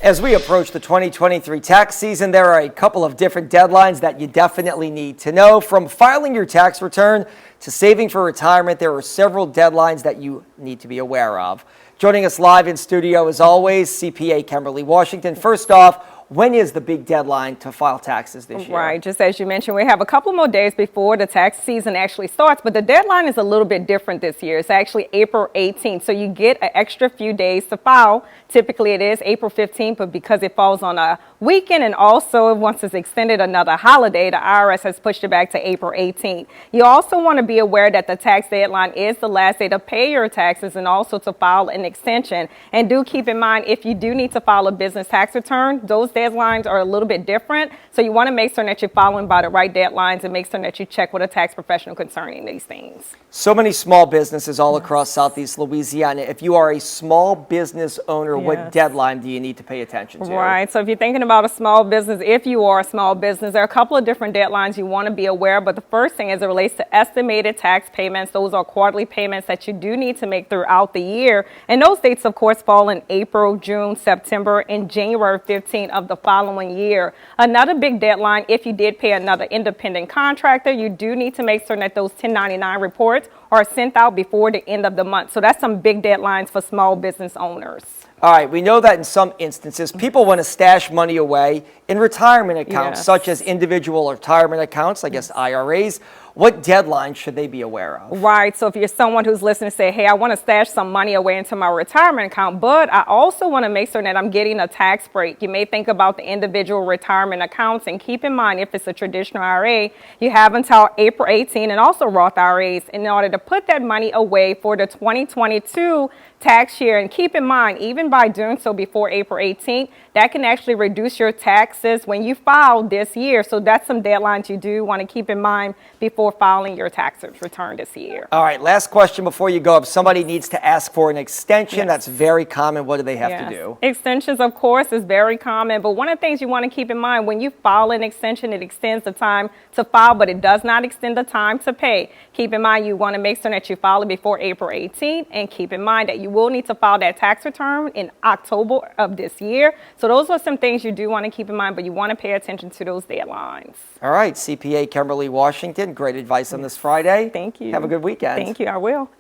As we approach the 2023 tax season, there are a couple of different deadlines that you definitely need to know. From filing your tax return to saving for retirement, there are several deadlines that you need to be aware of. Joining us live in studio, as always, CPA Kimberly Washington. First off, when is the big deadline to file taxes this year? Right, just as you mentioned, we have a couple more days before the tax season actually starts, but the deadline is a little bit different this year. It's actually April 18th, so you get an extra few days to file. Typically it is April 15th, but because it falls on a weekend and also once it's extended another holiday, the IRS has pushed it back to April 18th. You also want to be aware that the tax deadline is the last day to pay your taxes and also to file an extension. And do keep in mind, if you do need to file a business tax return, those deadlines are a little bit different. So you want to make sure that you're following by the right deadlines and make sure that you check with a tax professional concerning these things. So many small businesses all across Southeast Louisiana. If you are a small business owner, what deadline do you need to pay attention to? Right. So if you're thinking about a small business, if you are a small business, there are a couple of different deadlines you want to be aware of. But the first thing is it relates to estimated tax payments. Those are quarterly payments that you do need to make throughout the year. And those dates, of course, fall in April, June, September, and January 15th of the following year. Another big deadline, if you did pay another independent contractor, you do need to make sure that those 1099 reports are sent out before the end of the month. So that's some big deadlines for small business owners. All right, we know that in some instances, people want to stash money away in retirement accounts, such as individual retirement accounts, I guess IRAs. What deadlines should they be aware of? Right. So if you're someone who's listening, say, hey, I want to stash some money away into my retirement account, but I also want to make sure that I'm getting a tax break. You may think about the individual retirement accounts, and keep in mind, if it's a traditional IRA, you have until April 18 and also Roth IRAs in order to put that money away for the 2022 tax year. And keep in mind, even by doing so before April 18th, that can actually reduce your taxes when you file this year. So that's some deadlines you do want to keep in mind before filing your tax return this year. All right, last question before you go. If somebody needs to ask for an extension, that's very common. What do they have to do? Extensions, of course, is very common. But one of the things you want to keep in mind, when you file an extension, it extends the time to file, but it does not extend the time to pay. Keep in mind, you want to make sure that you file it before April 18th. And keep in mind that you will need to file that tax return in October of this year. So those are some things you do want to keep in mind, but you want to pay attention to those deadlines. All right, CPA Kimberly Washington, great advice on this Friday. Thank you. Have a good weekend. Thank you. I will.